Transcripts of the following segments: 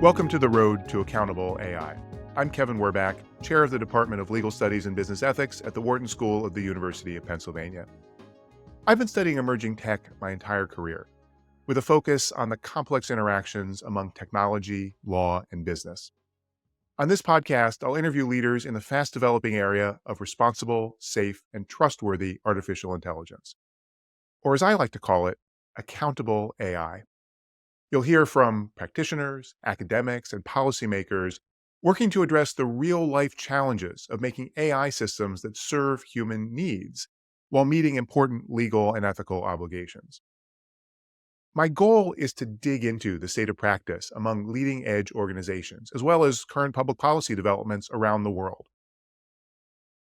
Welcome to the Road to Accountable AI. I'm Kevin Werbach, Chair of the Department of Legal Studies and Business Ethics at the Wharton School of the University of Pennsylvania. I've been studying emerging tech my entire career, with a focus on the complex interactions among technology, law, and business. On this podcast, I'll interview leaders in the fast-developing area of responsible, safe, and trustworthy artificial intelligence, or as I like to call it, accountable AI. You'll hear from practitioners, academics, and policymakers working to address the real-life challenges of making AI systems that serve human needs while meeting important legal and ethical obligations. My goal is to dig into the state of practice among leading-edge organizations, as well as current public policy developments around the world.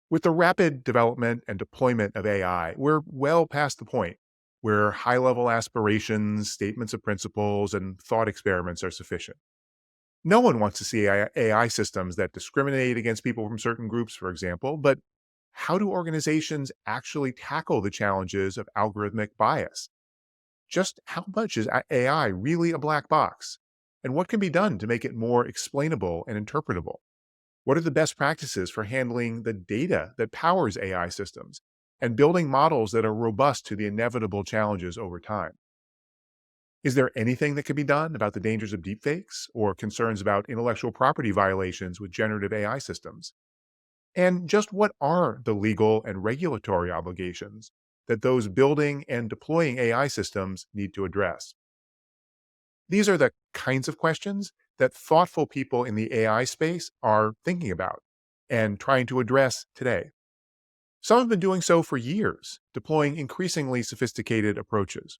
With the rapid development and deployment of AI, we're well past the point where high-level aspirations, statements of principles, and thought experiments are sufficient. No one wants to see AI systems that discriminate against people from certain groups, for example, but how do organizations actually tackle the challenges of algorithmic bias? Just how much is AI really a black box? And what can be done to make it more explainable and interpretable? What are the best practices for handling the data that powers AI systems and building models that are robust to the inevitable challenges over time? Is there anything that can be done about the dangers of deepfakes or concerns about intellectual property violations with generative AI systems? And just what are the legal and regulatory obligations that those building and deploying AI systems need to address? These are the kinds of questions that thoughtful people in the AI space are thinking about and trying to address today. Some have been doing so for years, deploying increasingly sophisticated approaches.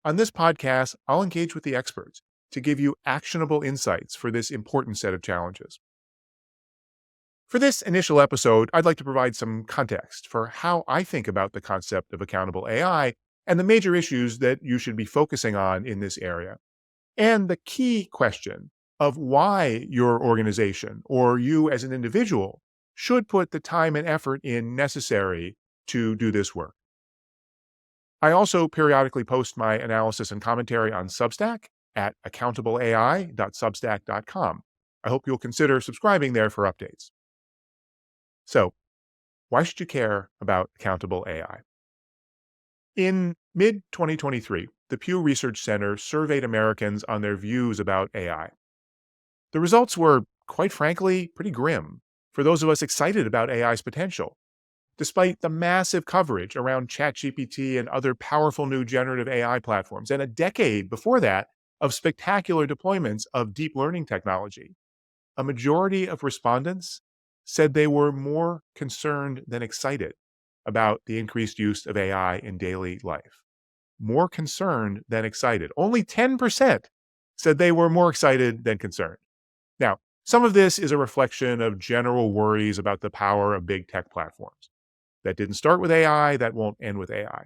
On this podcast, I'll engage with the experts to give you actionable insights for this important set of challenges. For this initial episode, I'd like to provide some context for how I think about the concept of accountable AI and the major issues that you should be focusing on in this area, and the key question of why your organization or you as an individual should put the time and effort in necessary to do this work. I also periodically post my analysis and commentary on Substack at accountableai.substack.com. I hope you'll consider subscribing there for updates. So, why should you care about accountable AI? In mid-2023, the Pew Research Center surveyed Americans on their views about AI. The results were, quite frankly, pretty grim for those of us excited about AI's potential. Despite the massive coverage around ChatGPT and other powerful new generative AI platforms, and a decade before that of spectacular deployments of deep learning technology, a majority of respondents said they were more concerned than excited about the increased use of AI in daily life. More concerned than excited. Only 10% said they were more excited than concerned. Now, some of this is a reflection of general worries about the power of big tech platforms. That didn't start with AI, that won't end with AI.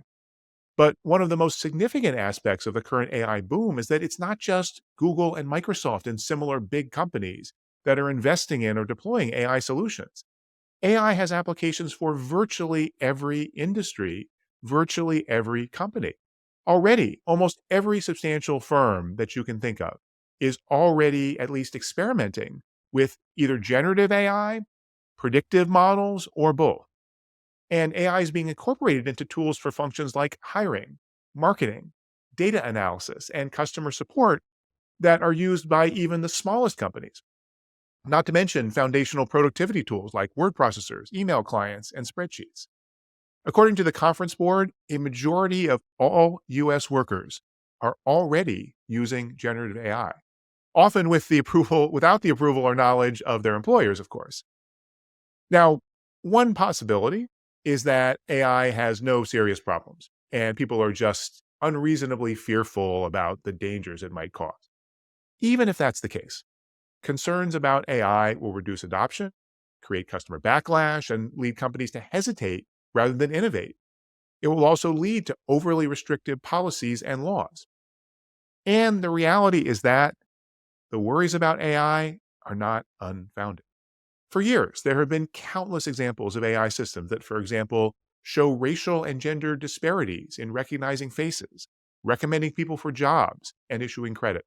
But one of the most significant aspects of the current AI boom is that it's not just Google and Microsoft and similar big companies that are investing in or deploying AI solutions. AI has applications for virtually every industry, virtually every company. Already, almost every substantial firm that you can think of is already at least experimenting with either generative AI, predictive models, or both. And AI is being incorporated into tools for functions like hiring, marketing, data analysis, and customer support that are used by even the smallest companies. Not to mention foundational productivity tools like word processors, email clients, and spreadsheets. According to the Conference Board, a majority of all U.S. workers are already using generative AI, often without the approval or knowledge of their employers, of course. Now, one possibility is that AI has no serious problems, and people are just unreasonably fearful about the dangers it might cause. Even if that's the case, concerns about AI will reduce adoption, create customer backlash, and lead companies to hesitate rather than innovate. It will also lead to overly restrictive policies and laws. And the reality is that the worries about AI are not unfounded. For years, there have been countless examples of AI systems that, for example, show racial and gender disparities in recognizing faces, recommending people for jobs, and issuing credit.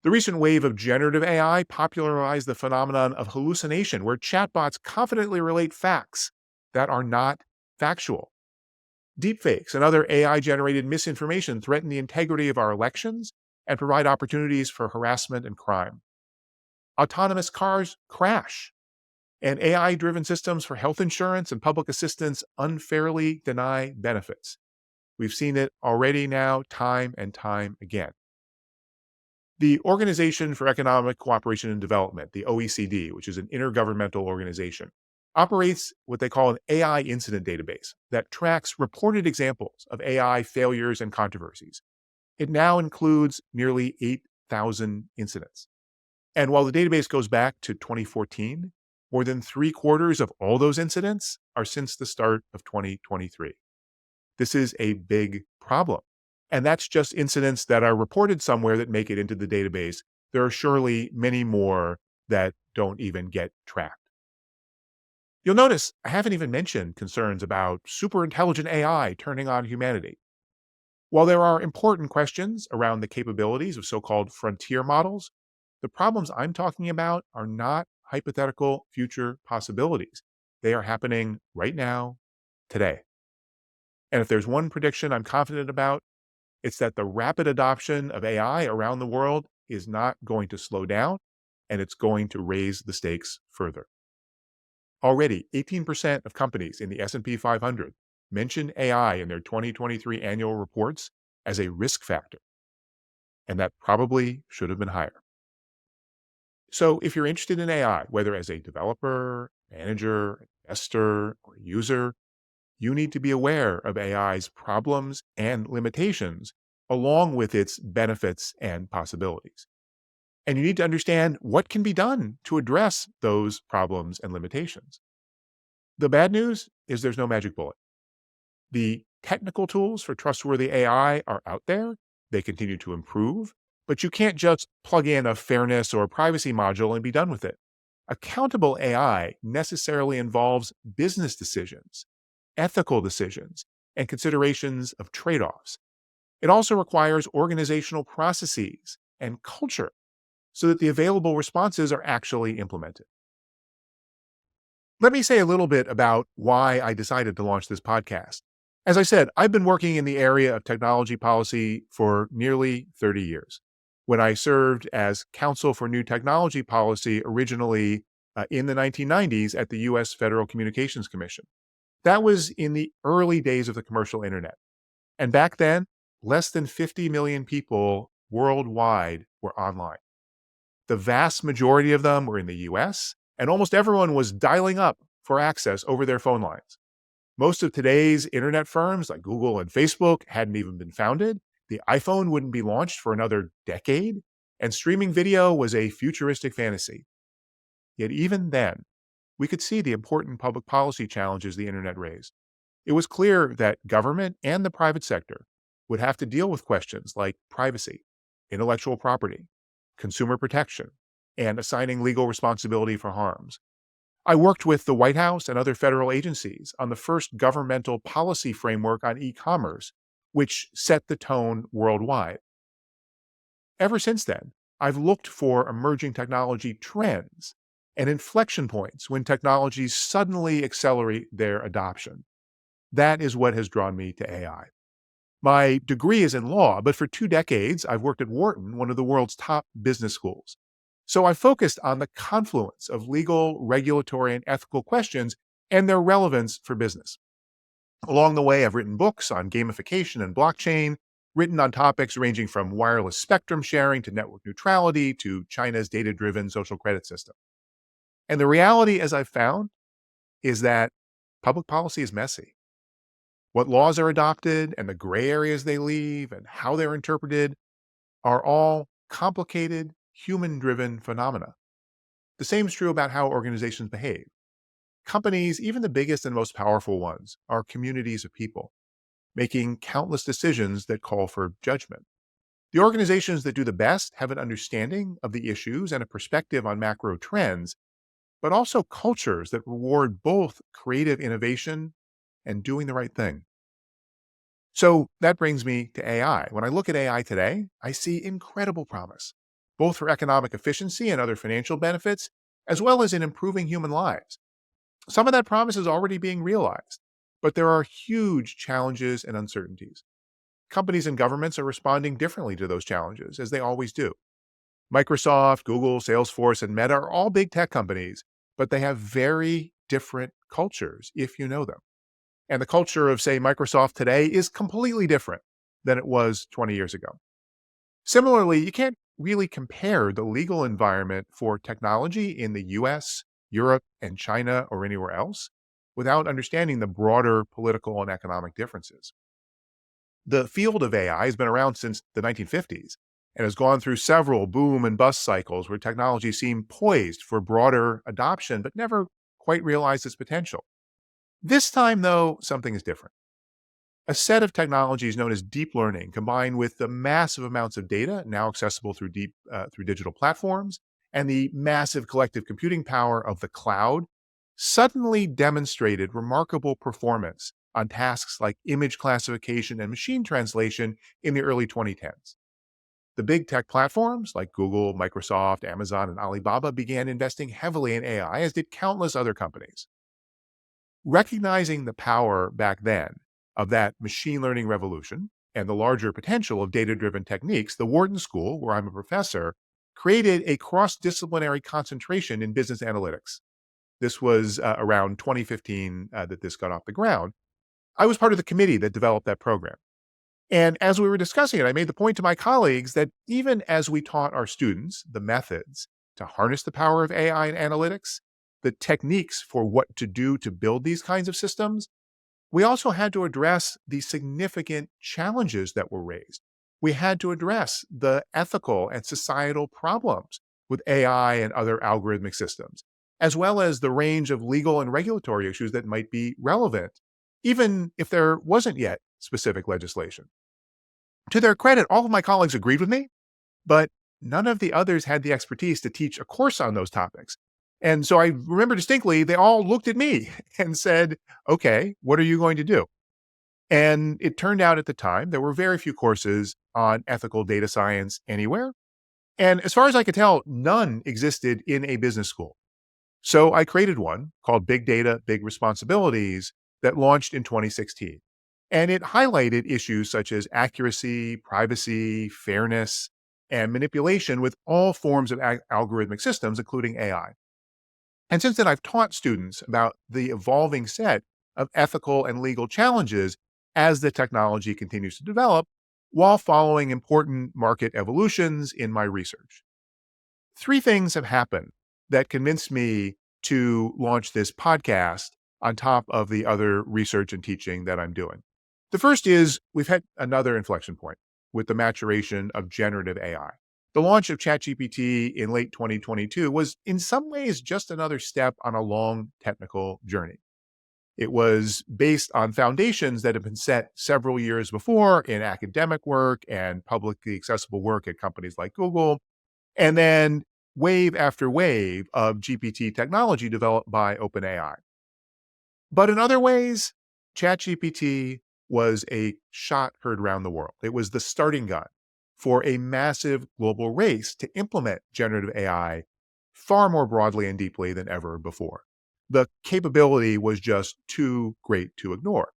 The recent wave of generative AI popularized the phenomenon of hallucination, where chatbots confidently relate facts that are not factual. Deepfakes and other AI generated misinformation threaten the integrity of our elections and provide opportunities for harassment and crime. Autonomous cars crash, and AI driven systems for health insurance and public assistance unfairly deny benefits. We've seen it already now, time and time again. The Organization for Economic Cooperation and Development, the OECD, which is an intergovernmental organization, operates what they call an AI incident database that tracks reported examples of AI failures and controversies. It now includes nearly 8,000 incidents. And while the database goes back to 2014, more than three-quarters of all those incidents are since the start of 2023. This is a big problem. And that's just incidents that are reported somewhere that make it into the database. There are surely many more that don't even get tracked. You'll notice I haven't even mentioned concerns about superintelligent AI turning on humanity. While there are important questions around the capabilities of so-called frontier models, the problems I'm talking about are not hypothetical future possibilities. They are happening right now, today. And if there's one prediction I'm confident about, it's that the rapid adoption of AI around the world is not going to slow down, and it's going to raise the stakes further. Already, 18% of companies in the S&P 500 mention AI in their 2023 annual reports as a risk factor, and that probably should have been higher. So if you're interested in AI, whether as a developer, manager, investor, or user, you need to be aware of AI's problems and limitations, along with its benefits and possibilities. And you need to understand what can be done to address those problems and limitations. The bad news is there's no magic bullet. The technical tools for trustworthy AI are out there. They continue to improve, but you can't just plug in a fairness or privacy module and be done with it. Accountable AI necessarily involves business decisions, ethical decisions, and considerations of trade-offs. It also requires organizational processes and culture so that the available responses are actually implemented. Let me say a little bit about why I decided to launch this podcast. As I said, I've been working in the area of technology policy for nearly 30 years. When I served as counsel for new technology policy originally in the 1990s at the U.S. Federal Communications Commission. That was in the early days of the commercial internet. And back then, less than 50 million people worldwide were online. The vast majority of them were in the US, and almost everyone was dialing up for access over their phone lines. Most of today's internet firms like Google and Facebook hadn't even been founded. The iPhone wouldn't be launched for another decade, and streaming video was a futuristic fantasy. Yet even then, we could see the important public policy challenges the internet raised. It was clear that government and the private sector would have to deal with questions like privacy, intellectual property, consumer protection, and assigning legal responsibility for harms. I worked with the White House and other federal agencies on the first governmental policy framework on e-commerce, which set the tone worldwide. Ever since then, I've looked for emerging technology trends and inflection points when technologies suddenly accelerate their adoption. That is what has drawn me to AI. My degree is in law, but for 2 decades, I've worked at Wharton, one of the world's top business schools. So I focused on the confluence of legal, regulatory, and ethical questions and their relevance for business. Along the way, I've written books on gamification and blockchain, written on topics ranging from wireless spectrum sharing to network neutrality to China's data-driven social credit system. And the reality, as I've found, is that public policy is messy. What laws are adopted and the gray areas they leave and how they're interpreted are all complicated, human-driven phenomena. The same is true about how organizations behave. Companies, even the biggest and most powerful ones, are communities of people, making countless decisions that call for judgment. The organizations that do the best have an understanding of the issues and a perspective on macro trends, but also cultures that reward both creative innovation and doing the right thing. So that brings me to AI. When I look at AI today, I see incredible promise. both for economic efficiency and other financial benefits, as well as in improving human lives. Some of that promise is already being realized, but there are huge challenges and uncertainties. Companies and governments are responding differently to those challenges, as they always do. Microsoft, Google, Salesforce, and Meta are all big tech companies, but they have very different cultures if you know them. And the culture of, say, Microsoft today is completely different than it was 20 years ago. Similarly, you can't really compare the legal environment for technology in the US, Europe, and China or anywhere else without understanding the broader political and economic differences. The field of AI has been around since the 1950s and has gone through several boom and bust cycles where technology seemed poised for broader adoption but never quite realized its potential. This time, though, something is different. A set of technologies known as deep learning, combined with the massive amounts of data now accessible through digital platforms and the massive collective computing power of the cloud, suddenly demonstrated remarkable performance on tasks like image classification and machine translation in the early 2010s. The big tech platforms like Google, Microsoft, Amazon, and Alibaba began investing heavily in AI, as did countless other companies. Recognizing the power back then of that machine learning revolution and the larger potential of data-driven techniques, the Wharton School, where I'm a professor, created a cross-disciplinary concentration in business analytics. This was around 2015 that this got off the ground. I was part of the committee that developed that program. And as we were discussing it, I made the point to my colleagues that even as we taught our students the methods to harness the power of AI and analytics, the techniques for what to do to build these kinds of systems, we also had to address the significant challenges that were raised. We had to address the ethical and societal problems with AI and other algorithmic systems, as well as the range of legal and regulatory issues that might be relevant, even if there wasn't yet specific legislation. To their credit, all of my colleagues agreed with me, but none of the others had the expertise to teach a course on those topics. And so I remember distinctly, they all looked at me and said, okay, what are you going to do? And it turned out at the time, there were very few courses on ethical data science anywhere. And as far as I could tell, none existed in a business school. So I created one called Big Data, Big Responsibilities that launched in 2016. And it highlighted issues such as accuracy, privacy, fairness, and manipulation with all forms of algorithmic systems, including AI. And since then, I've taught students about the evolving set of ethical and legal challenges as the technology continues to develop, while following important market evolutions in my research. Three things have happened that convinced me to launch this podcast on top of the other research and teaching that I'm doing. The first is we've had another inflection point with the maturation of generative AI. The launch of ChatGPT in late 2022 was in some ways just another step on a long technical journey. It was based on foundations that had been set several years before in academic work and publicly accessible work at companies like Google, and then wave after wave of GPT technology developed by OpenAI. But in other ways, ChatGPT was a shot heard around the world. It was the starting gun for a massive global race to implement generative AI far more broadly and deeply than ever before. The capability was just too great to ignore.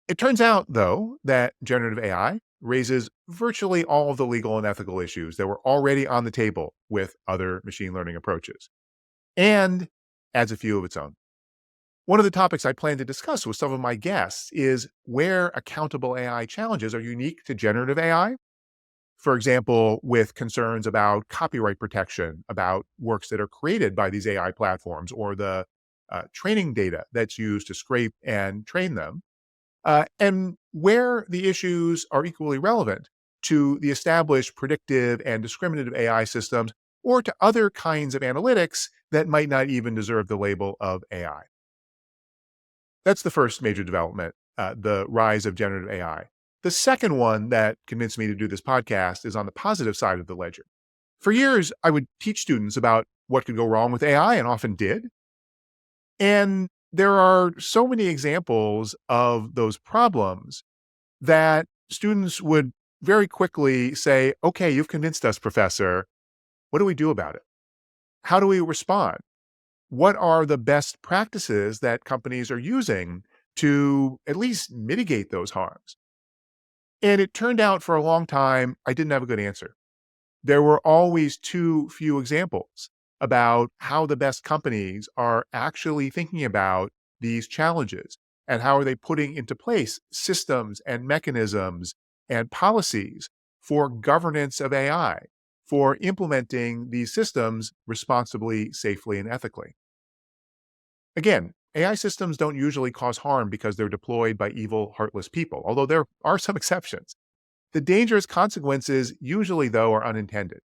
It turns out, though, that generative AI raises virtually all of the legal and ethical issues that were already on the table with other machine learning approaches, and adds a few of its own. One of the topics I plan to discuss with some of my guests is where accountable AI challenges are unique to generative AI. For example, with concerns about copyright protection, about works that are created by these AI platforms, or the training data that's used to scrape and train them, and where the issues are equally relevant to the established predictive and discriminative AI systems, or to other kinds of analytics that might not even deserve the label of AI. That's the first major development, the rise of generative AI. The second one that convinced me to do this podcast is on the positive side of the ledger. For years, I would teach students about what could go wrong with AI, and often did. And there are so many examples of those problems that students would very quickly say, okay, you've convinced us, professor. What do we do about it? How do we respond? What are the best practices that companies are using to at least mitigate those harms? And it turned out for a long time, I didn't have a good answer. There were always too few examples about how the best companies are actually thinking about these challenges and how are they putting into place systems and mechanisms and policies for governance of AI, for implementing these systems responsibly, safely, and ethically. Again, AI systems don't usually cause harm because they're deployed by evil, heartless people, although there are some exceptions. The dangerous consequences usually, though, are unintended.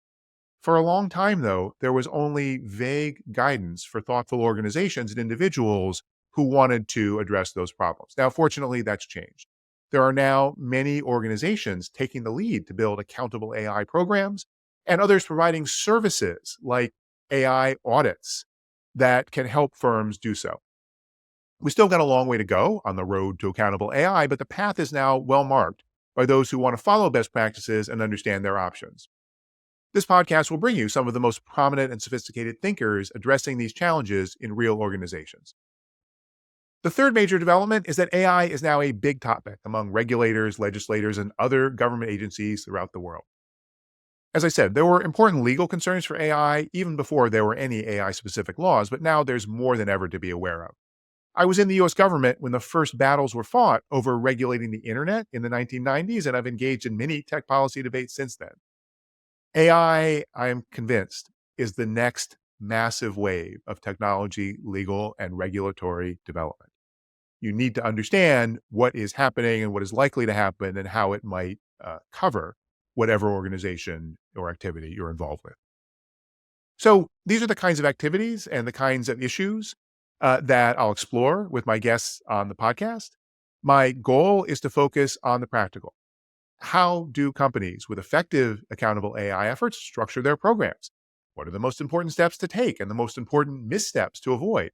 For a long time, though, there was only vague guidance for thoughtful organizations and individuals who wanted to address those problems. Now, fortunately, that's changed. There are now many organizations taking the lead to build accountable AI programs and others providing services like AI audits that can help firms do so. We still got a long way to go on the road to accountable AI, but the path is now well marked by those who want to follow best practices and understand their options. This podcast will bring you some of the most prominent and sophisticated thinkers addressing these challenges in real organizations. The third major development is that AI is now a big topic among regulators, legislators, and other government agencies throughout the world. As I said, there were important legal concerns for AI even before there were any AI-specific laws, but now there's more than ever to be aware of. I was in the US government when the first battles were fought over regulating the internet in the 1990s, and I've engaged in many tech policy debates since then. AI, I am convinced, is the next massive wave of technology, legal, and regulatory development. You need to understand what is happening and what is likely to happen and how it might cover whatever organization or activity you're involved with. So these are the kinds of activities and the kinds of issues that I'll explore with my guests on the podcast. My goal is to focus on the practical. How do companies with effective accountable AI efforts structure their programs? What are the most important steps to take and the most important missteps to avoid?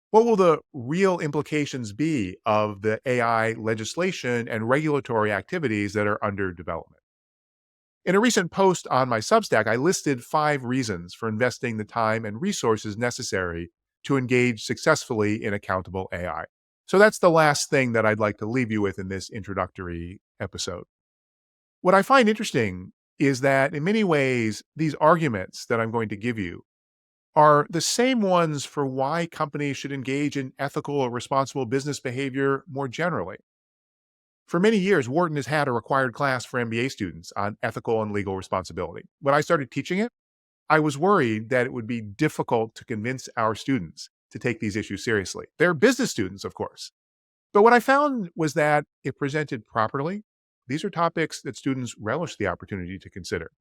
What will the real implications be of the AI legislation and regulatory activities that are under development? In a recent post on my Substack, I listed 5 reasons for investing the time and resources necessary to engage successfully in accountable AI. So that's the last thing that I'd like to leave you with in this introductory episode. What I find interesting is that in many ways, these arguments that I'm going to give you are the same ones for why companies should engage in ethical or responsible business behavior more generally. For many years, Wharton has had a required class for MBA students on ethical and legal responsibility. When I started teaching it, I was worried that it would be difficult to convince our students to take these issues seriously. They're business students, of course. But what I found was that if presented properly, these are topics that students relish the opportunity to consider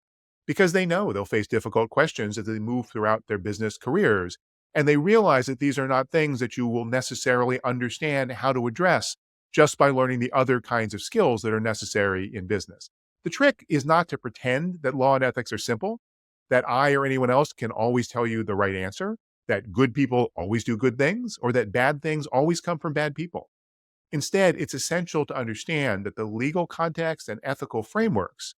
because they know they'll face difficult questions as they move throughout their business careers. And they realize that these are not things that you will necessarily understand how to address just by learning the other kinds of skills that are necessary in business. The trick is not to pretend that law and ethics are simple, that I or anyone else can always tell you the right answer, that good people always do good things, or that bad things always come from bad people. Instead, it's essential to understand that the legal context and ethical frameworks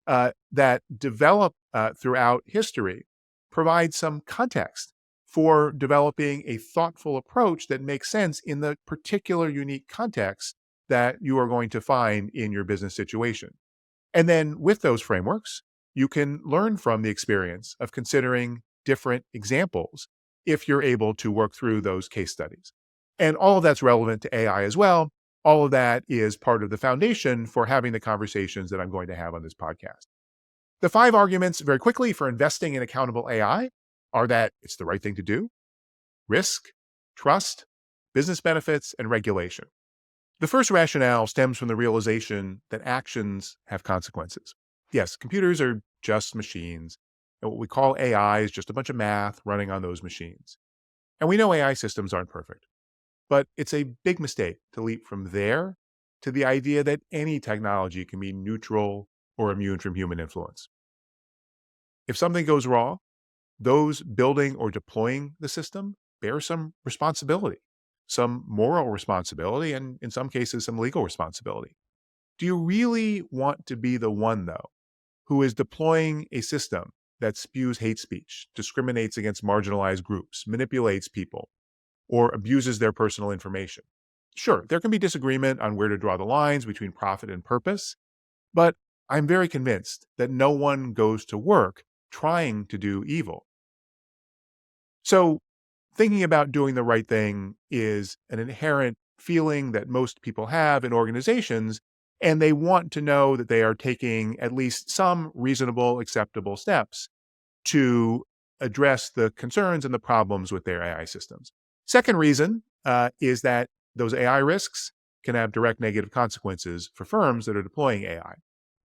that develop throughout history provide some context for developing a thoughtful approach that makes sense in the particular unique context that you are going to find in your business situation. And then with those frameworks, you can learn from the experience of considering different examples if you're able to work through those case studies. And all of that's relevant to AI as well. All of that is part of the foundation for having the conversations that I'm going to have on this podcast. The 5 arguments, very quickly, for investing in accountable AI are that it's the right thing to do, risk, trust, business benefits, and regulation. The first rationale stems from the realization that actions have consequences. Yes, computers are just machines, and what we call AI is just a bunch of math running on those machines. And we know AI systems aren't perfect. But it's a big mistake to leap from there to the idea that any technology can be neutral or immune from human influence. If something goes wrong, those building or deploying the system bear some responsibility, some moral responsibility, and in some cases, some legal responsibility. Do you really want to be the one, though, who is deploying a system that spews hate speech, discriminates against marginalized groups, manipulates people, or abuses their personal information? Sure, there can be disagreement on where to draw the lines between profit and purpose, but I'm very convinced that no one goes to work trying to do evil. So, thinking about doing the right thing is an inherent feeling that most people have in organizations, and they want to know that they are taking at least some reasonable, acceptable steps to address the concerns and the problems with their AI systems. Second reason is that those AI risks can have direct negative consequences for firms that are deploying AI.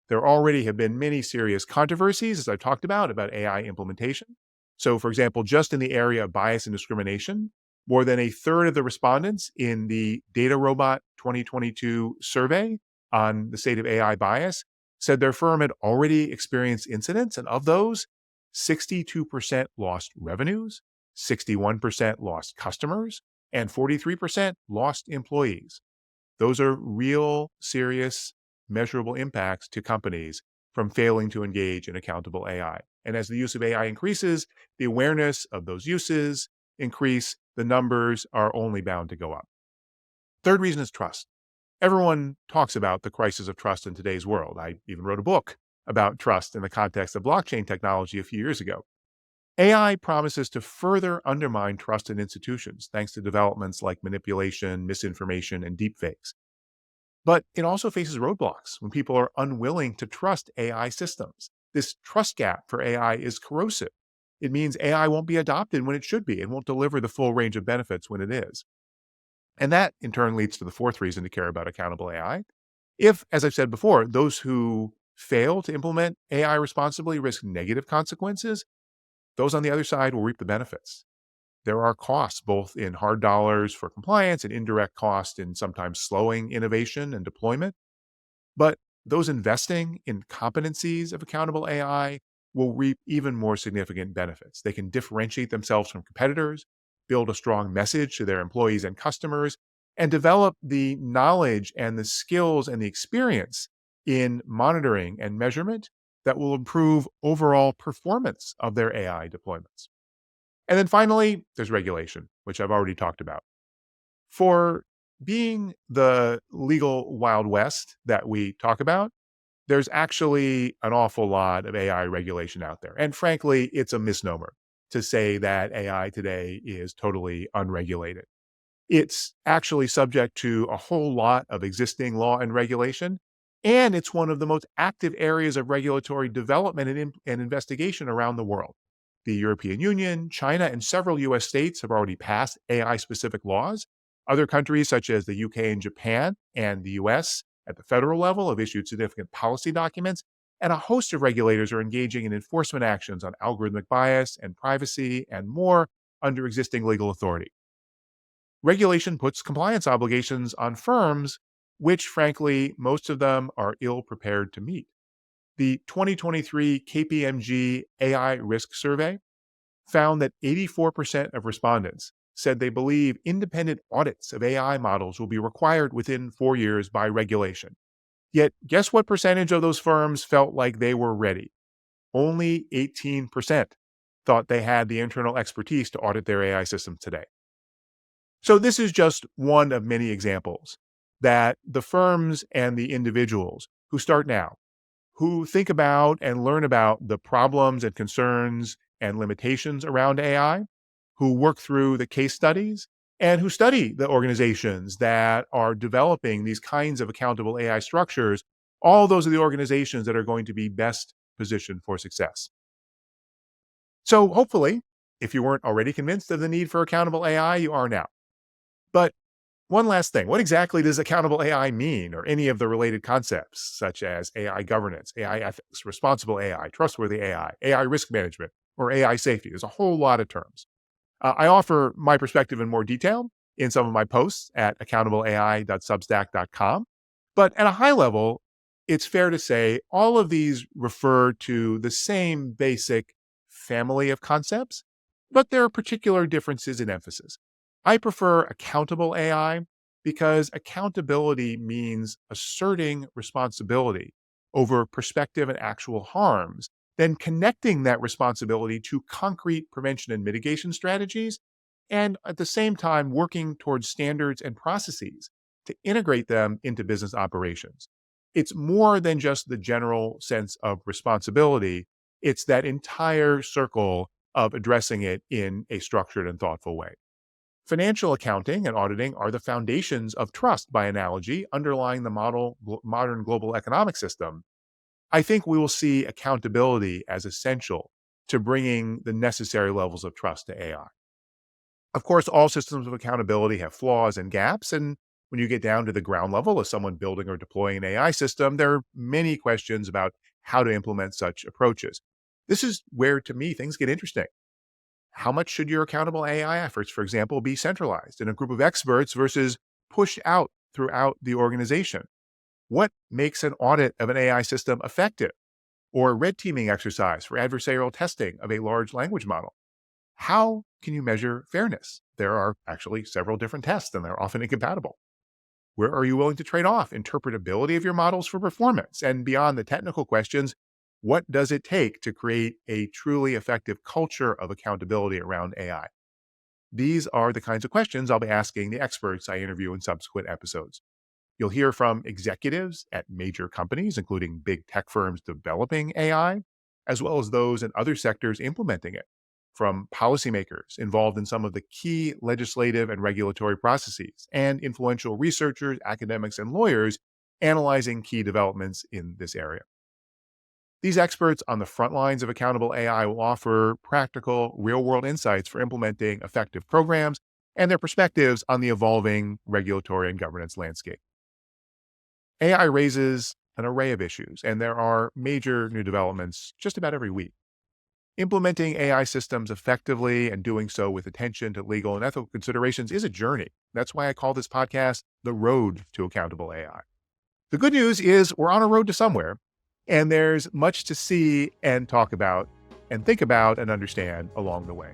There already have been many serious controversies, as I've talked about AI implementation. So, for example, just in the area of bias and discrimination, more than a third of the respondents in the Data Robot 2022 survey on the state of AI bias said their firm had already experienced incidents. And of those, 62% lost revenues, 61% lost customers, and 43% lost employees. Those are real, serious, measurable impacts to companies from failing to engage in accountable AI. And as the use of AI increases, the awareness of those uses increase, the numbers are only bound to go up. Third reason is trust. Everyone talks about the crisis of trust in today's world. I even wrote a book about trust in the context of blockchain technology a few years ago. AI promises to further undermine trust in institutions thanks to developments like manipulation, misinformation, and deepfakes. But it also faces roadblocks when people are unwilling to trust AI systems. This trust gap for AI is corrosive. It means AI won't be adopted when it should be and won't deliver the full range of benefits when it is. And that in turn leads to the fourth reason to care about accountable AI. If, as I've said before, those who fail to implement AI responsibly risk negative consequences, those on the other side will reap the benefits. There are costs, both in hard dollars for compliance and indirect cost in sometimes slowing innovation and deployment. But those investing in competencies of accountable AI will reap even more significant benefits. They can differentiate themselves from competitors, build a strong message to their employees and customers, and develop the knowledge and the skills and the experience in monitoring and measurement that will improve overall performance of their AI deployments. And then finally, there's regulation, which I've already talked about. For being the legal Wild West that we talk about, there's actually an awful lot of AI regulation out there. And frankly, it's a misnomer to say that AI today is totally unregulated. It's actually subject to a whole lot of existing law and regulation, and it's one of the most active areas of regulatory development and investigation around the world. The European Union, China, and several US states have already passed AI-specific laws. Other countries, such as the UK and Japan and the US, at the federal level, have issued significant policy documents, and a host of regulators are engaging in enforcement actions on algorithmic bias and privacy and more under existing legal authority. Regulation puts compliance obligations on firms, which, frankly, most of them are ill prepared to meet. The 2023 KPMG AI Risk Survey found that 84% of respondents said they believe independent audits of AI models will be required within 4 years by regulation. Yet, guess what percentage of those firms felt like they were ready? Only 18% thought they had the internal expertise to audit their AI systems today. So this is just one of many examples that the firms and the individuals who start now, who think about and learn about the problems and concerns and limitations around AI, who work through the case studies, and who study the organizations that are developing these kinds of accountable AI structures, all those are the organizations that are going to be best positioned for success. So hopefully, if you weren't already convinced of the need for accountable AI, you are now. But one last thing, what exactly does accountable AI mean, or any of the related concepts such as AI governance, AI ethics, responsible AI, trustworthy AI, AI risk management, or AI safety? There's a whole lot of terms. I offer my perspective in more detail in some of my posts at accountableai.substack.com. But at a high level, it's fair to say all of these refer to the same basic family of concepts, but there are particular differences in emphasis. I prefer accountable AI because accountability means asserting responsibility over perspective and actual harms, then connecting that responsibility to concrete prevention and mitigation strategies, and at the same time working towards standards and processes to integrate them into business operations. It's more than just the general sense of responsibility, it's that entire circle of addressing it in a structured and thoughtful way. Financial accounting and auditing are the foundations of trust, by analogy, underlying the modern global economic system. I think we will see accountability as essential to bringing the necessary levels of trust to AI. Of course, all systems of accountability have flaws and gaps, and when you get down to the ground level of someone building or deploying an AI system, there are many questions about how to implement such approaches. This is where, to me, things get interesting. How much should your accountable AI efforts, for example, be centralized in a group of experts versus pushed out throughout the organization? What makes an audit of an AI system effective, or a red teaming exercise for adversarial testing of a large language model? How can you measure fairness? There are actually several different tests, and they're often incompatible. Where are you willing to trade off interpretability of your models for performance? And beyond the technical questions, what does it take to create a truly effective culture of accountability around AI? These are the kinds of questions I'll be asking the experts I interview in subsequent episodes. You'll hear from executives at major companies, including big tech firms developing AI, as well as those in other sectors implementing it, from policymakers involved in some of the key legislative and regulatory processes, and influential researchers, academics, and lawyers analyzing key developments in this area. These experts on the front lines of accountable AI will offer practical, real-world insights for implementing effective programs and their perspectives on the evolving regulatory and governance landscape. AI raises an array of issues, and there are major new developments just about every week. Implementing AI systems effectively and doing so with attention to legal and ethical considerations is a journey. That's why I call this podcast The Road to Accountable AI. The good news is we're on a road to somewhere, and there's much to see and talk about and think about and understand along the way.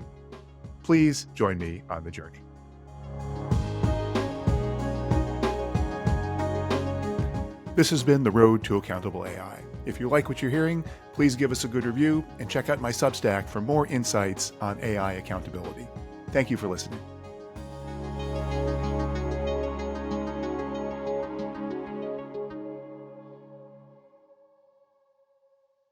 Please join me on the journey. This has been The Road to Accountable AI. If you like what you're hearing, please give us a good review and check out my Substack for more insights on AI accountability. Thank you for listening.